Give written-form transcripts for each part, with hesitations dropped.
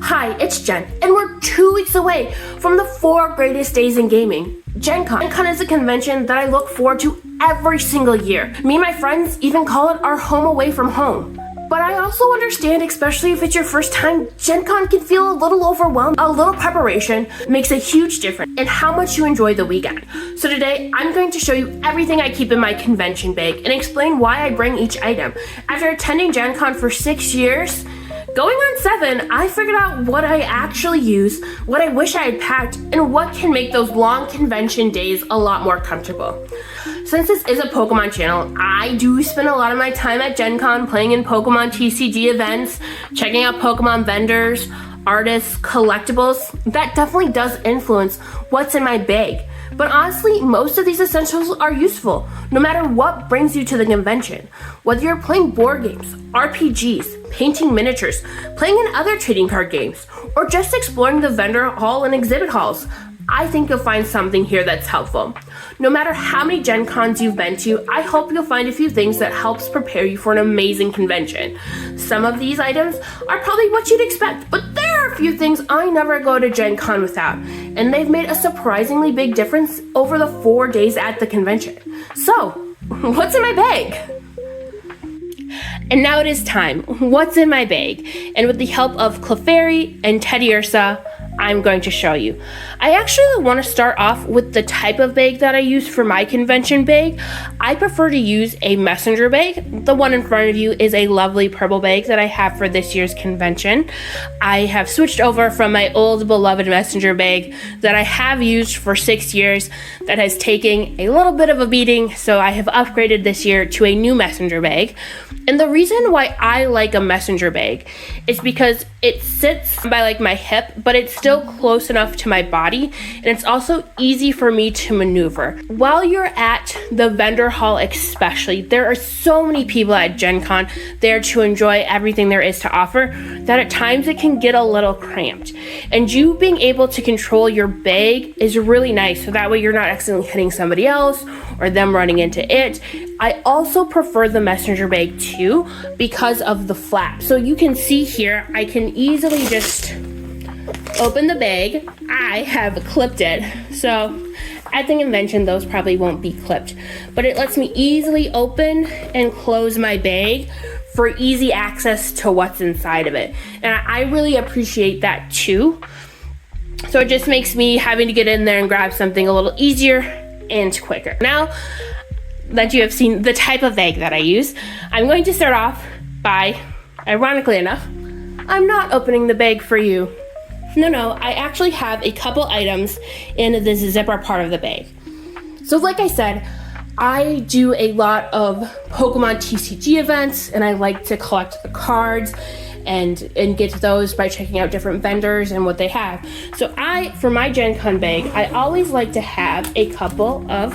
Hi, it's Jen, and we're 2 weeks away from the 4 greatest days in gaming, Gen Con. Gen Con is a convention that I look forward to every single year. Me and my friends even call it our home away from home. But I also understand, especially if it's your first time, Gen Con can feel a little overwhelmed. A little preparation makes a huge difference in how much you enjoy the weekend. So today, I'm going to show you everything I keep in my convention bag and explain why I bring each item. After attending Gen Con for 6 years, going on 7, I figured out what I actually use, what I wish I had packed, and what can make those long convention days a lot more comfortable. Since this is a Pokemon channel, I do spend a lot of my time at Gen Con playing in Pokemon TCG events, checking out Pokemon vendors, artists, collectibles. That definitely does influence what's in my bag. But honestly, most of these essentials are useful, no matter what brings you to the convention. Whether you're playing board games, RPGs, painting miniatures, playing in other trading card games, or just exploring the vendor hall and exhibit halls, I think you'll find something here that's helpful. No matter how many Gen Cons you've been to, I hope you'll find a few things that helps prepare you for an amazing convention. Some of these items are probably what you'd expect, but there are a few things I never go to Gen Con without, and they've made a surprisingly big difference over the 4 days at the convention. So, what's in my bag? And now it is time. What's in my bag? And with the help of Clefairy and Teddiursa, I'm going to show you. I actually want to start off with the type of bag that I use for my convention bag. I prefer to use a messenger bag. The one in front of you is a lovely purple bag that I have for this year's convention. I have switched over from my old beloved messenger bag that I have used for 6 years that has taken a little bit of a beating, so I have upgraded this year to a new messenger bag. And the reason why I like a messenger bag is because it sits by like my hip, but it's still close enough to my body, and it's also easy for me to maneuver. While you're at the vendor hall especially, there are so many people at Gen Con there to enjoy everything there is to offer that at times it can get a little cramped. And you being able to control your bag is really nice, so that way you're not accidentally hitting somebody else or them running into it. I also prefer the messenger bag too because of the flap. So you can see here, I can easily just open the bag. I have clipped it. So at the convention, those probably won't be clipped, but it lets me easily open and close my bag for easy access to what's inside of it. And I really appreciate that too. So it just makes me having to get in there and grab something a little easier and quicker. Now that you have seen the type of bag that I use, I'm going to start off by, ironically enough, I'm not opening the bag for you. No, I actually have a couple items in this zipper part of the bag. So like I said, I do a lot of Pokemon TCG events, and I like to collect the cards and get to those by checking out different vendors and what they have. So for my Gen Con bag, I always like to have a couple of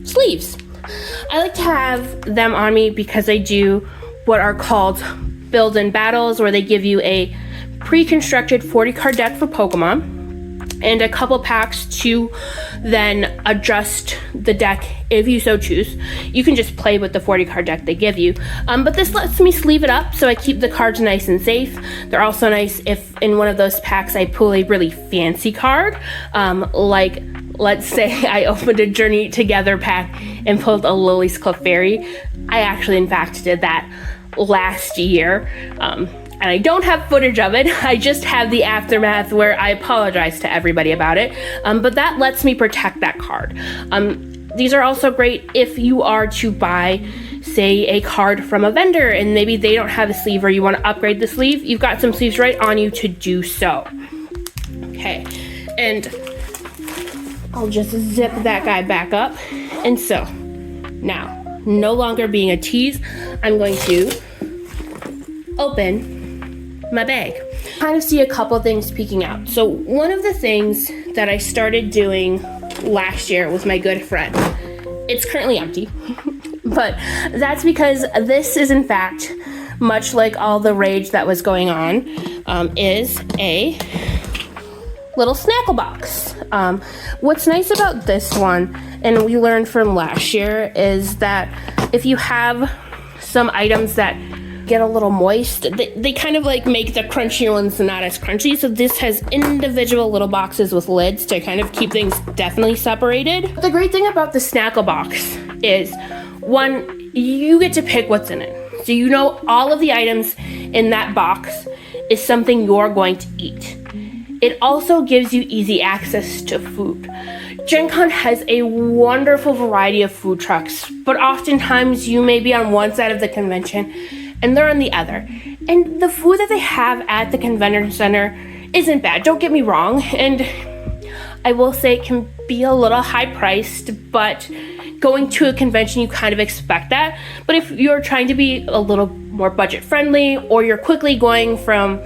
sleeves. I like to have them on me because I do what are called build-in battles, where they give you a pre-constructed 40 card deck for Pokemon and a couple packs to then adjust the deck if you so choose. You can just play with the 40 card deck they give you, but this lets me sleeve it up so I keep the cards nice and safe. They're also nice if in one of those packs I pull a really fancy card, like let's say I opened a Journey Together pack and pulled a Lily's Clefairy. I actually in fact did that last year, and I don't have footage of it. I just have the aftermath where I apologize to everybody about it, but that lets me protect that card. These are also great if you are to buy, say, a card from a vendor and maybe they don't have a sleeve or you want to upgrade the sleeve. You've got some sleeves right on you to do so. Okay, and I'll just zip that guy back up. And so now, no longer being a tease, I'm going to open my bag. Kind of see a couple things peeking out. So one of the things that I started doing last year with my good friend, it's currently empty, but that's because this is in fact, much like all the rage that was going on, is a little snackle box. What's nice about this one, and we learned from last year, is that if you have some items that get a little moist. They kind of like make the crunchy ones not as crunchy. So this has individual little boxes with lids to kind of keep things definitely separated. The great thing about the Snackle box is, one, you get to pick what's in it. So you know all of the items in that box is something you're going to eat. It also gives you easy access to food. Gen Con has a wonderful variety of food trucks, but oftentimes you may be on one side of the convention and they're on the other. And the food that they have at the convention center isn't bad, don't get me wrong. And I will say it can be a little high priced, but going to a convention, you kind of expect that. But if you're trying to be a little more budget friendly, or you're quickly going from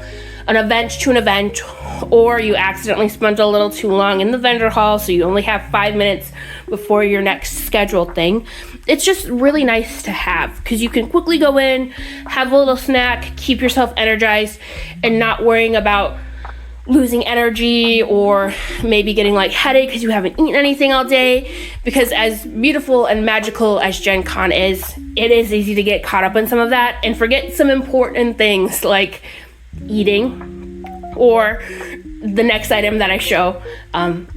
an event to an event, or you accidentally spent a little too long in the vendor hall, so you only have 5 minutes before your next scheduled thing, it's just really nice to have, because you can quickly go in, have a little snack, keep yourself energized, and not worrying about losing energy or maybe getting like headache because you haven't eaten anything all day. Because as beautiful and magical as Gen Con is, it is easy to get caught up in some of that and forget some important things like eating, or the next item that I show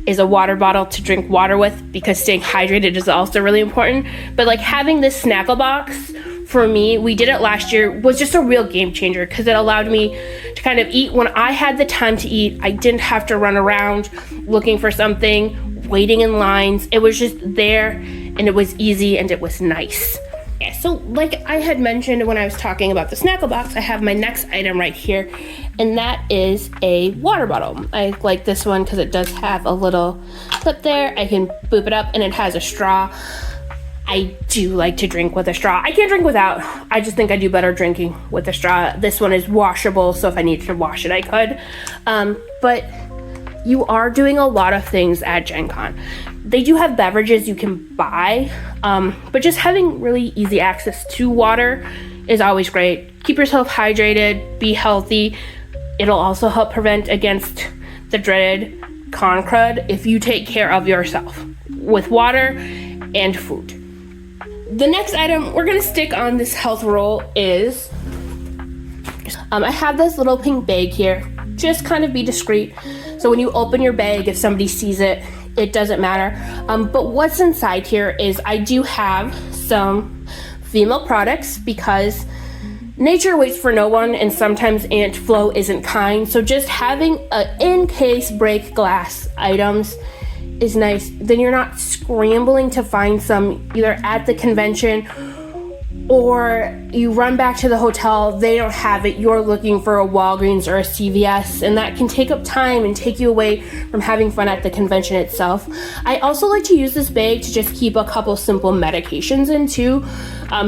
is a water bottle to drink water with, because staying hydrated is also really important. But like having this Snackle box, for me, we did it last year, was just a real game changer, because it allowed me to kind of eat when I had the time to eat. I didn't have to run around looking for something, waiting in lines. It was just there, and it was easy, and it was nice. Yeah, so like I had mentioned when I was talking about the Snackle box, I have my next item right here, and that is a water bottle. I like this one because it does have a little clip there. I can boop it up, and it has a straw. I do like to drink with a straw. I can't drink without. I just think I do better drinking with a straw. This one is washable, so if I needed to wash it, I could. But you are doing a lot of things at Gen Con. They do have beverages you can buy, but just having really easy access to water is always great. Keep yourself hydrated, be healthy. It'll also help prevent against the dreaded con crud if you take care of yourself with water and food. The next item we're gonna stick on this health roll is, I have this little pink bag here. Just kind of be discreet. So when you open your bag, if somebody sees it, it doesn't matter. But what's inside here is I do have some female products, because nature waits for no one, and sometimes ant flow isn't kind. So just having in case break glass items is nice. Then you're not scrambling to find some either at the convention, or you run back to the hotel, they don't have it, you're looking for a Walgreens or a CVS, and that can take up time and take you away from having fun at the convention itself. I also like to use this bag to just keep a couple simple medications in too.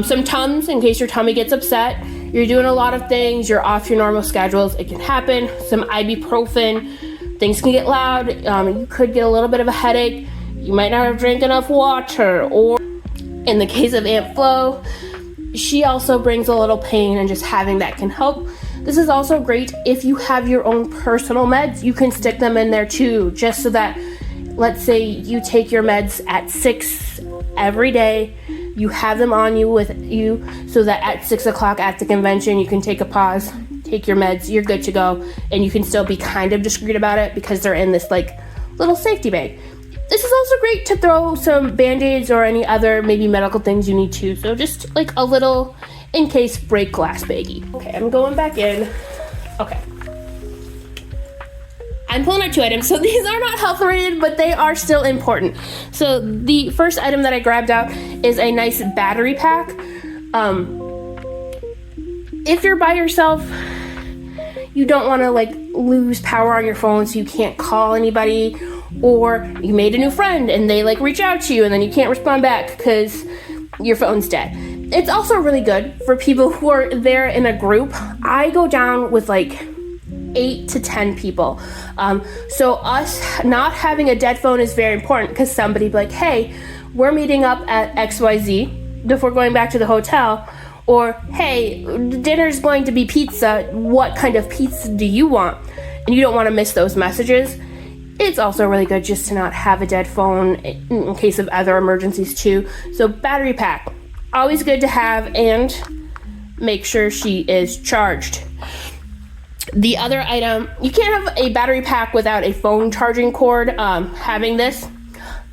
Some Tums in case your tummy gets upset, you're doing a lot of things, you're off your normal schedules, it can happen. Some ibuprofen. Things can get loud, you could get a little bit of a headache, you might not have drank enough water, or in the case of Aunt Flo, she also brings a little pain, and just having that can help. This is also great if you have your own personal meds, you can stick them in there too, just so that, let's say you take your meds at 6 every day, you have them on you with you, so that at 6 o'clock at the convention, you can take a pause, take your meds, you're good to go, and you can still be kind of discreet about it because they're in this like little safety bag. This is also great to throw some band-aids or any other maybe medical things you need to, so just like a little in case break glass baggie. Okay, I'm going back in. Okay. I'm pulling out 2 items, so these are not health related, but they are still important. So the first item that I grabbed out is a nice battery pack. If you're by yourself, you don't want to like lose power on your phone so you can't call anybody, or you made a new friend and they like reach out to you and then you can't respond back because your phone's dead. It's also really good for people who are there in a group. I go down with like 8 to 10 people. So us not having a dead phone is very important, because somebody be like, hey, we're meeting up at XYZ before going back to the hotel. Or, hey, dinner's going to be pizza. What kind of pizza do you want? And you don't want to miss those messages. It's also really good just to not have a dead phone in case of other emergencies too. So battery pack, always good to have. And make sure she is charged. The other item, you can't have a battery pack without a phone charging cord. Having this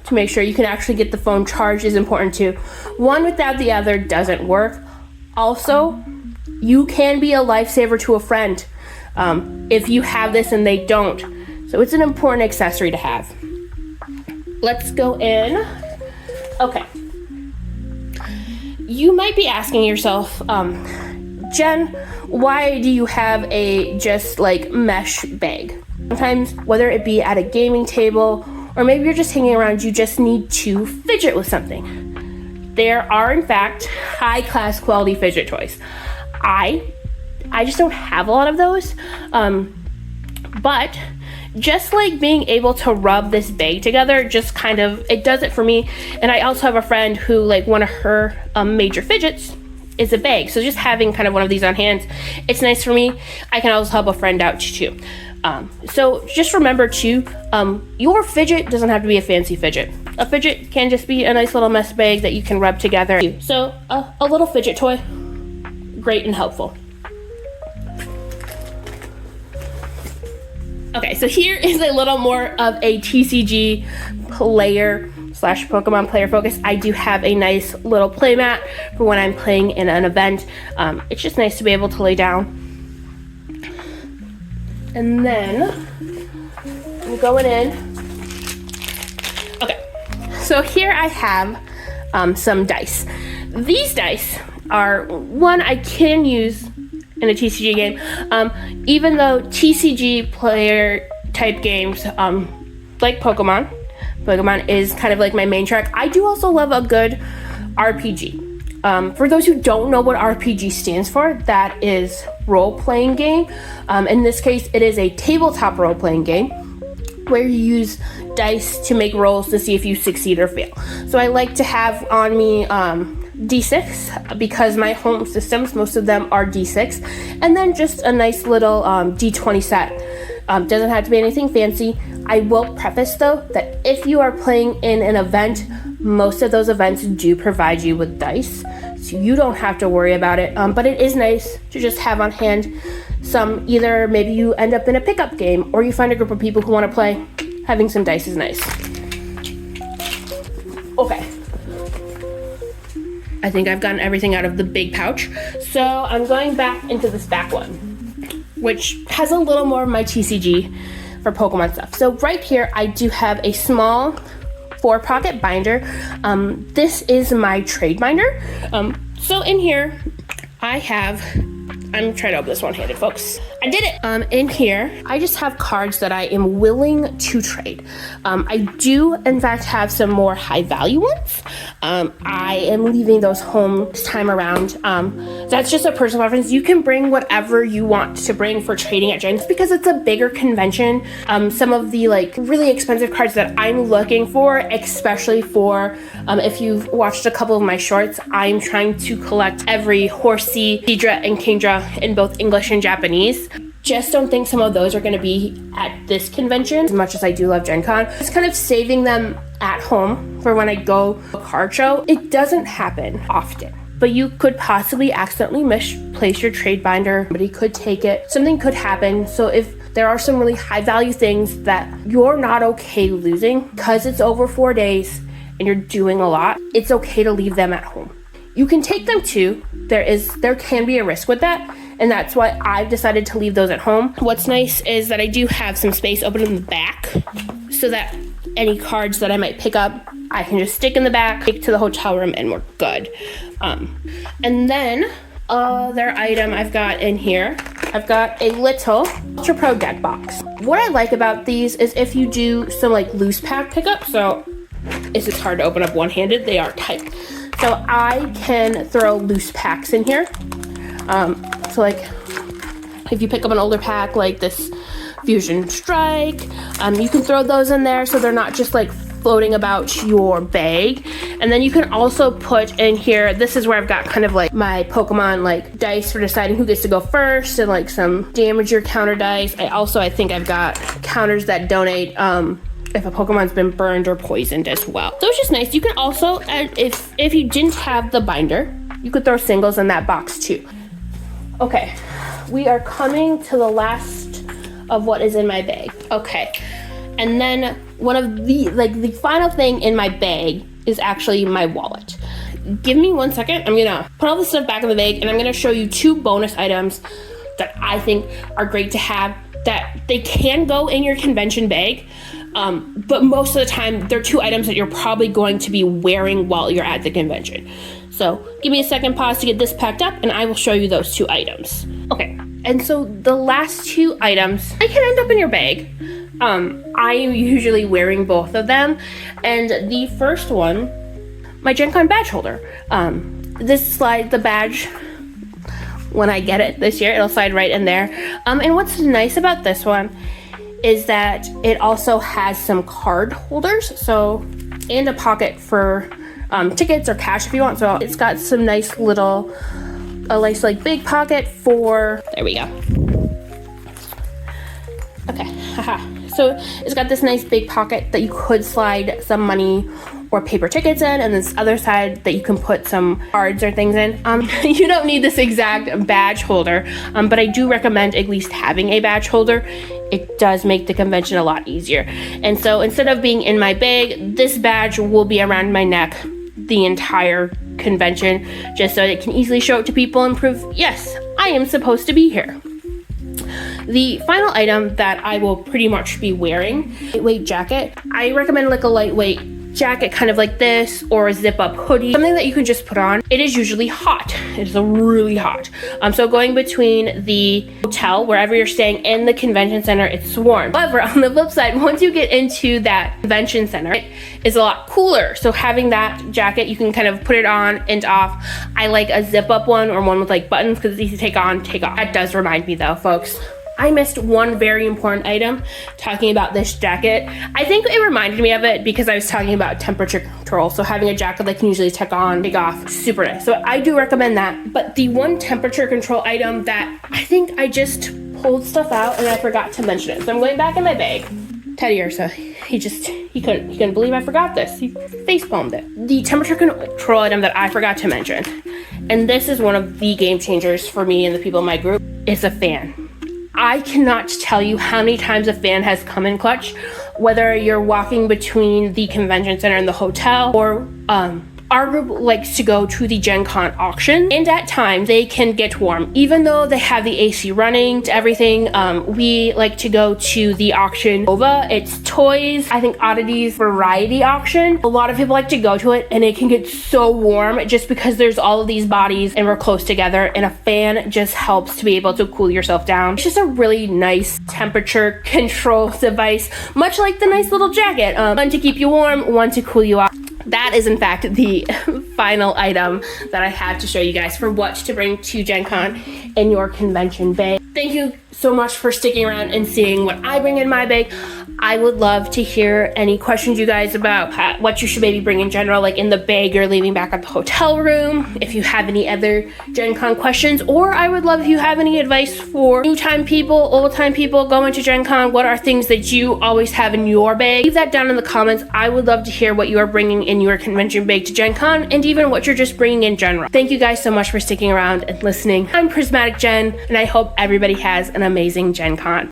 to make sure you can actually get the phone charged is important too. One without the other doesn't work. Also, you can be a lifesaver to a friend if you have this and they don't. So it's an important accessory to have. Let's go in. Okay. You might be asking yourself, Jen, why do you have a just like mesh bag? Sometimes, whether it be at a gaming table or maybe you're just hanging around, you just need to fidget with something. There are, in fact, high-class quality fidget toys. I just don't have a lot of those, but just like being able to rub this bag together, just kind of, it does it for me. And I also have a friend who, like, one of her major fidgets is a bag. So just having kind of one of these on hand, it's nice for me. I can also help a friend out too. So just remember too, your fidget doesn't have to be a fancy fidget. A fidget can just be a nice little mesh bag that you can rub together. So a little fidget toy, great and helpful. Okay, so here is a little more of a TCG player / Pokemon player focus. I do have a nice little playmat for when I'm playing in an event. It's just nice to be able to lay down. And then I'm going in. Okay, so here I have some dice. These dice are one I can use in a TCG game, even though TCG player type games like Pokemon is kind of like my main track. I do also love a good RPG. For those who don't know what RPG stands for, that is role-playing game. In this case, it is a tabletop role-playing game where you use dice to make rolls to see if you succeed or fail. So I like to have on me D6 because my home systems, most of them are D6, and then just a nice little D20 set. Doesn't have to be anything fancy. I will preface though that if you are playing in an event, most of those events do provide you with dice, so you don't have to worry about it. But it is nice to just have on hand some, either maybe you end up in a pickup game or you find a group of people who want to play. Having some dice is nice. Okay. I think I've gotten everything out of the big pouch. So I'm going back into this back one, which has a little more of my TCG for Pokemon stuff. So right here, I do have a small 4-pocket binder. This is my trade binder. So in here, I have, I'm trying to open this one-handed, folks. I did it. In here, I just have cards that I am willing to trade. I do, in fact, have some more high-value ones. I am leaving those home this time around. That's just a personal preference. You can bring whatever you want to bring for trading at Jen's because it's a bigger convention. Some of the like really expensive cards that I'm looking for, especially for if you've watched a couple of my shorts, I'm trying to collect every Horsea, Seadra, and Kingdra in both English and Japanese. Just don't think some of those are going to be at this convention as much as I do love Gen Con. Just kind of saving them at home for when I go to a card show. It doesn't happen often, but you could possibly accidentally misplace your trade binder. Somebody could take it. Something could happen. So if there are some really high value things that you're not okay losing because it's over 4 days and you're doing a lot, it's okay to leave them at home. You can take them too. There can be a risk with that. And that's why I've decided to leave those at home. What's nice is that I do have some space open in the back so that any cards that I might pick up, I can just stick in the back, take to the hotel room, and we're good. And then other item I've got in here, I've got a little Ultra Pro deck box. What I like about these is if you do some like loose pack pickup, so it's hard to open up one-handed, they are tight. So I can throw loose packs in here. So like if you pick up an older pack like this Fusion Strike, you can throw those in there so they're not just like floating about your bag. And then you can also put in here, this is where I've got kind of like my Pokemon like dice for deciding who gets to go first and like some damage or counter dice. I think I've got counters that donate if a Pokemon's been burned or poisoned as well. So it's just nice. You can also, if you didn't have the binder, you could throw singles in that box too. Okay, we are coming to the last of what is in my bag. Okay, and then one of the final thing in my bag is actually my wallet. Give me 1 second. I'm gonna put all this stuff back in the bag, and I'm gonna show you 2 bonus items that I think are great to have, that they can go in your convention bag, but most of the time they're 2 items that you're probably going to be wearing while you're at the convention. So give me a second, pause to get this packed up, and I will show you those 2 items. Okay, and so the last 2 items, they can end up in your bag. I'm usually wearing both of them, and the first one, my Gen Con badge holder. This slides the badge. When I get it this year, it'll slide right in there. And what's nice about this one is that it also has some card holders, and a pocket for tickets or cash if you want. So it's got some nice little, a nice like big pocket for, there we go. Okay, haha. So it's got this nice big pocket that you could slide some money or paper tickets in, and this other side that you can put some cards or things in. You don't need this exact badge holder, but I do recommend at least having a badge holder. It does make the convention a lot easier. And so instead of being in my bag, this badge will be around my neck the entire convention, just so it can easily show it to people and prove, yes, I am supposed to be here. The final item that I will pretty much be wearing, lightweight jacket. I recommend like a lightweight jacket, kind of like this, or a zip up hoodie, something that you can just put on. It is usually hot. It is really hot. So going between the hotel, wherever you're staying, and the convention center, it's warm. However, on the flip side, once you get into that convention center, it is a lot cooler. So having that jacket, you can kind of put it on and off. I like a zip up one or one with like buttons because it's easy to take on, take off. That does remind me though, folks, I missed one very important item talking about this jacket. I think it reminded me of it because I was talking about temperature control. So having a jacket that can usually take on, take off, super nice. So I do recommend that. But the one temperature control item that I think I just pulled stuff out and I forgot to mention it. So I'm going back in my bag. Teddy Ursa, he couldn't believe I forgot this. He face palmed it. The temperature control item that I forgot to mention, and this is one of the game changers for me and the people in my group, is a fan. I cannot tell you how many times a fan has come in clutch, whether you're walking between the convention center and the hotel, or our group likes to go to the Gen Con auction, and at times they can get warm. Even though they have the AC running to everything, we like to go to the auction Nova. It's toys, I think oddities variety auction. A lot of people like to go to it, and it can get so warm just because there's all of these bodies and we're close together, and a fan just helps to be able to cool yourself down. It's just a really nice temperature control device, much like the nice little jacket. One to keep you warm, one to cool you off. That is in fact the final item that I had to show you guys for what to bring to Gen Con in your convention bag. Thank you so much for sticking around and seeing what I bring in my bag. I would love to hear any questions you guys about what you should maybe bring in general, like in the bag you're leaving back at the hotel room, if you have any other Gen Con questions, or I would love if you have any advice for new time people, old time people going to Gen Con. What are things that you always have in your bag? Leave that down in the comments. I would love to hear what you are bringing in your convention bag to Gen Con, and even what you're just bringing in general. Thank you guys so much for sticking around and listening. I'm Prismatic Jen, and I hope everybody has an amazing Gen Con.